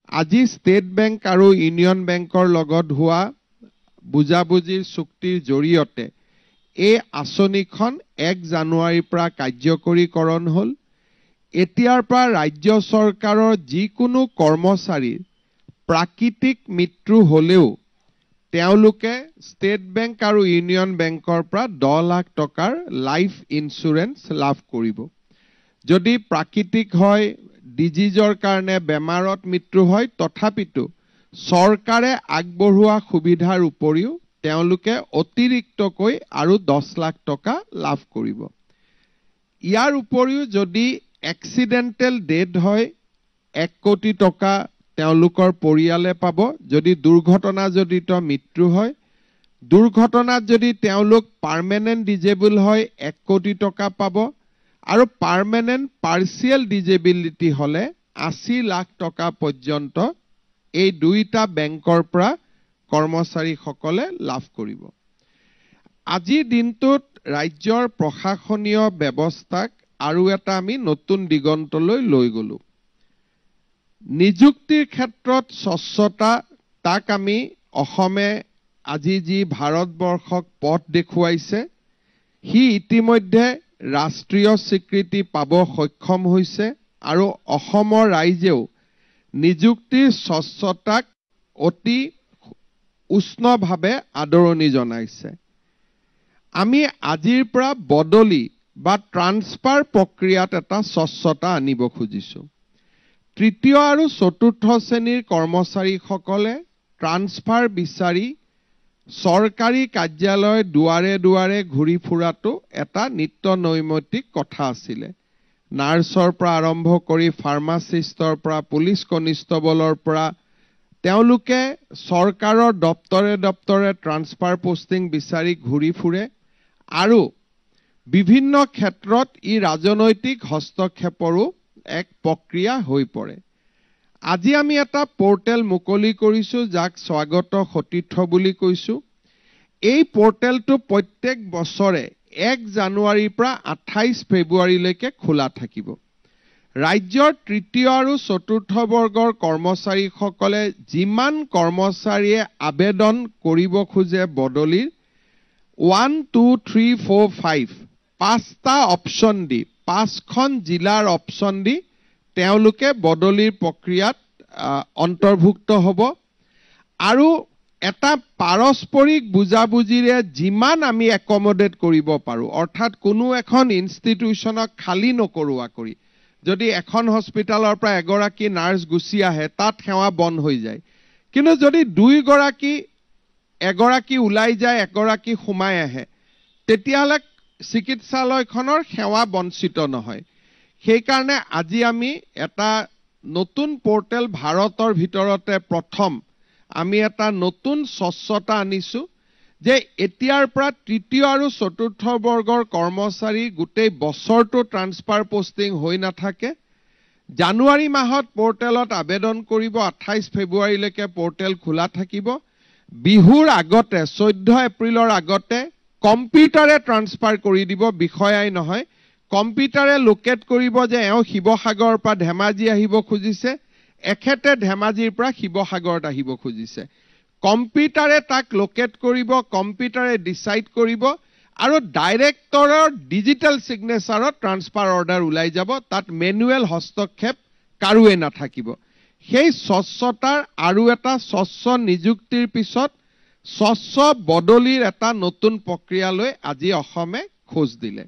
আজি state bank আৰু union বেংকৰ লগত হোৱা বুজাবুজিৰ চুক্তিৰ জৰিয়তে এই আঁচনিখন 1 জানুৱাৰীৰ পৰা কাৰ্যকৰীকৰণ হ'ল। এতিয়াৰ পৰা ৰাজ্য চৰকাৰৰ যিকোনো কৰ্মচাৰীৰ প্ৰাকৃতিক মৃত্যু হ'লেও তেওঁলোকে ষ্টেট বেংক আৰু ইউনিয়ন বেংকৰ পৰা 10 লাখ টকাৰ লাইফ ইন্সুৰেন্স লাভ কৰিব। যদি প্ৰাকৃতিক হয়, ডিজিজৰ কাৰণে বেমাৰত মৃত্যু হয়, তথাপিতো চৰকাৰে আগবঢ়োৱা সুবিধাৰ উপৰিও তেওঁলোকে অতিৰিক্তকৈ আৰু 10 লাখ টকা লাভ কৰিব। ইয়াৰ উপৰিও যদি এক্সিডেন্টেল ডেথ হয় 1 কোটি টকা তেওঁলোকৰ পৰিয়ালে পাব। যদি দুৰ্ঘটনাজনিত মৃত্যু হয়, দুৰ্ঘটনাত যদি তেওঁলোক পাৰ্মানেন্ট ডিজেবল হয় 1 কোটি টকা পাব। আৰু পাৰ্মানেন্ট পাৰ্চিয়েল ডিজেবিলিটি হলে 80 লাখ টকা পৰ্যন্ত এই দুইটা বেংকৰ পৰা কৰ্মচাৰীসকলে লাভ কৰিব। আজিৰ দিনটোত ৰাজ্যৰ প্ৰশাসনীয় ব্যৱস্থাক আৰু এটা আমি নতুন দিগন্তলৈ লৈ গলো। নিযুক্তিৰ ক্ষেত্ৰত স্বচ্ছতা, তাক আমি অসমে আজি যি ভাৰতবৰ্ষক পথ দেখুৱাইছে, সি ইতিমধ্যে ৰাষ্ট্ৰীয় স্বীকৃতি পাব সক্ষম হৈছে আৰু অসমৰ ৰাইজেও নিযুক্তিৰ স্বচ্ছতাক অতি উষ্ণভাৱে আদৰণি জনাইছে। আমি আজিৰ পৰা বদলি বা ট্ৰান্সফাৰ প্ৰক্ৰিয়াত এটা স্বচ্ছতা আনিব খুজিছো। তৃতীয় আৰু চতুৰ্থ শ্ৰেণীৰ কৰ্মচাৰীসকলে ট্ৰান্সফাৰ বিচাৰি চৰকাৰী কাৰ্যালয় দুৱাৰে দুৱাৰে ঘূৰি ফুৰাটো এটা নিত্য নৈমিত্তিক কথা আছিলে। নাৰ্ছৰ পৰা আৰম্ভ কৰি ফাৰ্মাচিষ্টৰ পৰা পুলিচ কনিষ্টবলৰ পৰা তেওঁলোকে চৰকাৰৰ দপ্তৰে দপ্তৰে ট্ৰান্সফাৰ পোষ্টিং বিচাৰি ঘূৰি ফুৰে আৰু বিভিন্ন ক্ষেত্ৰত ই ৰাজনৈতিক হস্তক্ষেপৰো এক প্ৰক্ৰিয়া হৈ পৰে। আজি আমি এটা পোৰ্টেল মুকলি কৰিছো, যাক স্বাগত সতীৰ্থ বুলি কৈছো। এই পোৰ্টেলটো প্ৰত্যেক বছৰে 1 জানুৱাৰীৰ পৰা 28 ফেব্ৰুৱাৰীলৈকে খোলা থাকিব। ৰাজ্যৰ তৃতীয় আৰু চতুৰ্থ বৰ্গৰ কৰ্মচাৰীসকলে যিমান কৰ্মচাৰীয়ে আবেদন কৰিব খোজে বদলিৰ 1, 2, 3, 4, 5 5টা অপশ্যন দি 5খন জিলাৰ অপশ্যন দি তেওঁলোকে বদলিৰ প্ৰক্ৰিয়াত অন্তৰ্ভুক্ত হ'ব। আৰু এটা পাৰস্পৰিক বুজাবুজিৰে যিমান আমি একমডেট কৰিব পাৰোঁ, অৰ্থাৎ কোনো এখন ইনষ্টিটিউশ্যনক খালী নকৰোৱা কৰি যদি এখন হস্পিটালৰ পৰা এগৰাকী নাৰ্ছ গুচি আহে, তাত সেৱা বন্ধ হৈ যায়। কিন্তু যদি এগৰাকী ওলাই যায়, এগৰাকী সোমাই আহে, তেতিয়াহ'লে চিকিৎসালয়খনৰ সেৱা বঞ্চিত নহয়। সেইকাৰণে আজি আমি এটা নতুন পোৰ্টেল, ভাৰতৰ ভিতৰতে প্ৰথম আমি এটা নতুন স্বচ্ছতা আনিছো যে এতিয়াৰ পৰা তৃতীয় আৰু চতুৰ্থ বৰ্গৰ কৰ্মচাৰী গোটেই বছৰটো ট্ৰান্সফাৰ পোষ্টিং হৈ নাথাকে। জানুৱাৰী মাহত পোৰ্টেলত আবেদন কৰিব, 28 ফেব্ৰুৱাৰীলৈকে পোৰ্টেল খোলা থাকিব। বিহুৰ আগতে 14 এপ্ৰিলৰ আগতে কম্পিউটাৰে ট্ৰান্সফাৰ কৰি দিব, বিষয়াই নহয়। কম্পিউটাৰে লোকেট কৰিব যে এওঁ শিৱসাগৰৰ পৰা ধেমাজি আহিব খুজিছে, এখেতে ধেমাজিৰ পৰা শিৱসাগৰত আহিব খুজিছে। কম্পিউটাৰে তাক লোকেট কৰিব, কম্পিউটাৰে ডিচাইড কৰিব আৰু ডাইৰেক্টৰৰ ডিজিটেল সিগনেচাৰত ট্ৰান্সফাৰ অৰ্ডাৰ ওলাই যাব। তাত মেনুৱেল হস্তক্ষেপ কাৰোৱে নাথাকিব। সেই স্বচ্ছতাৰ আৰু এটা স্বচ্ছ নিযুক্তিৰ পিছত স্বচ্ছ বদলিৰ এটা নতুন প্ৰক্ৰিয়ালৈ আজি অসমে খোজ দিলে।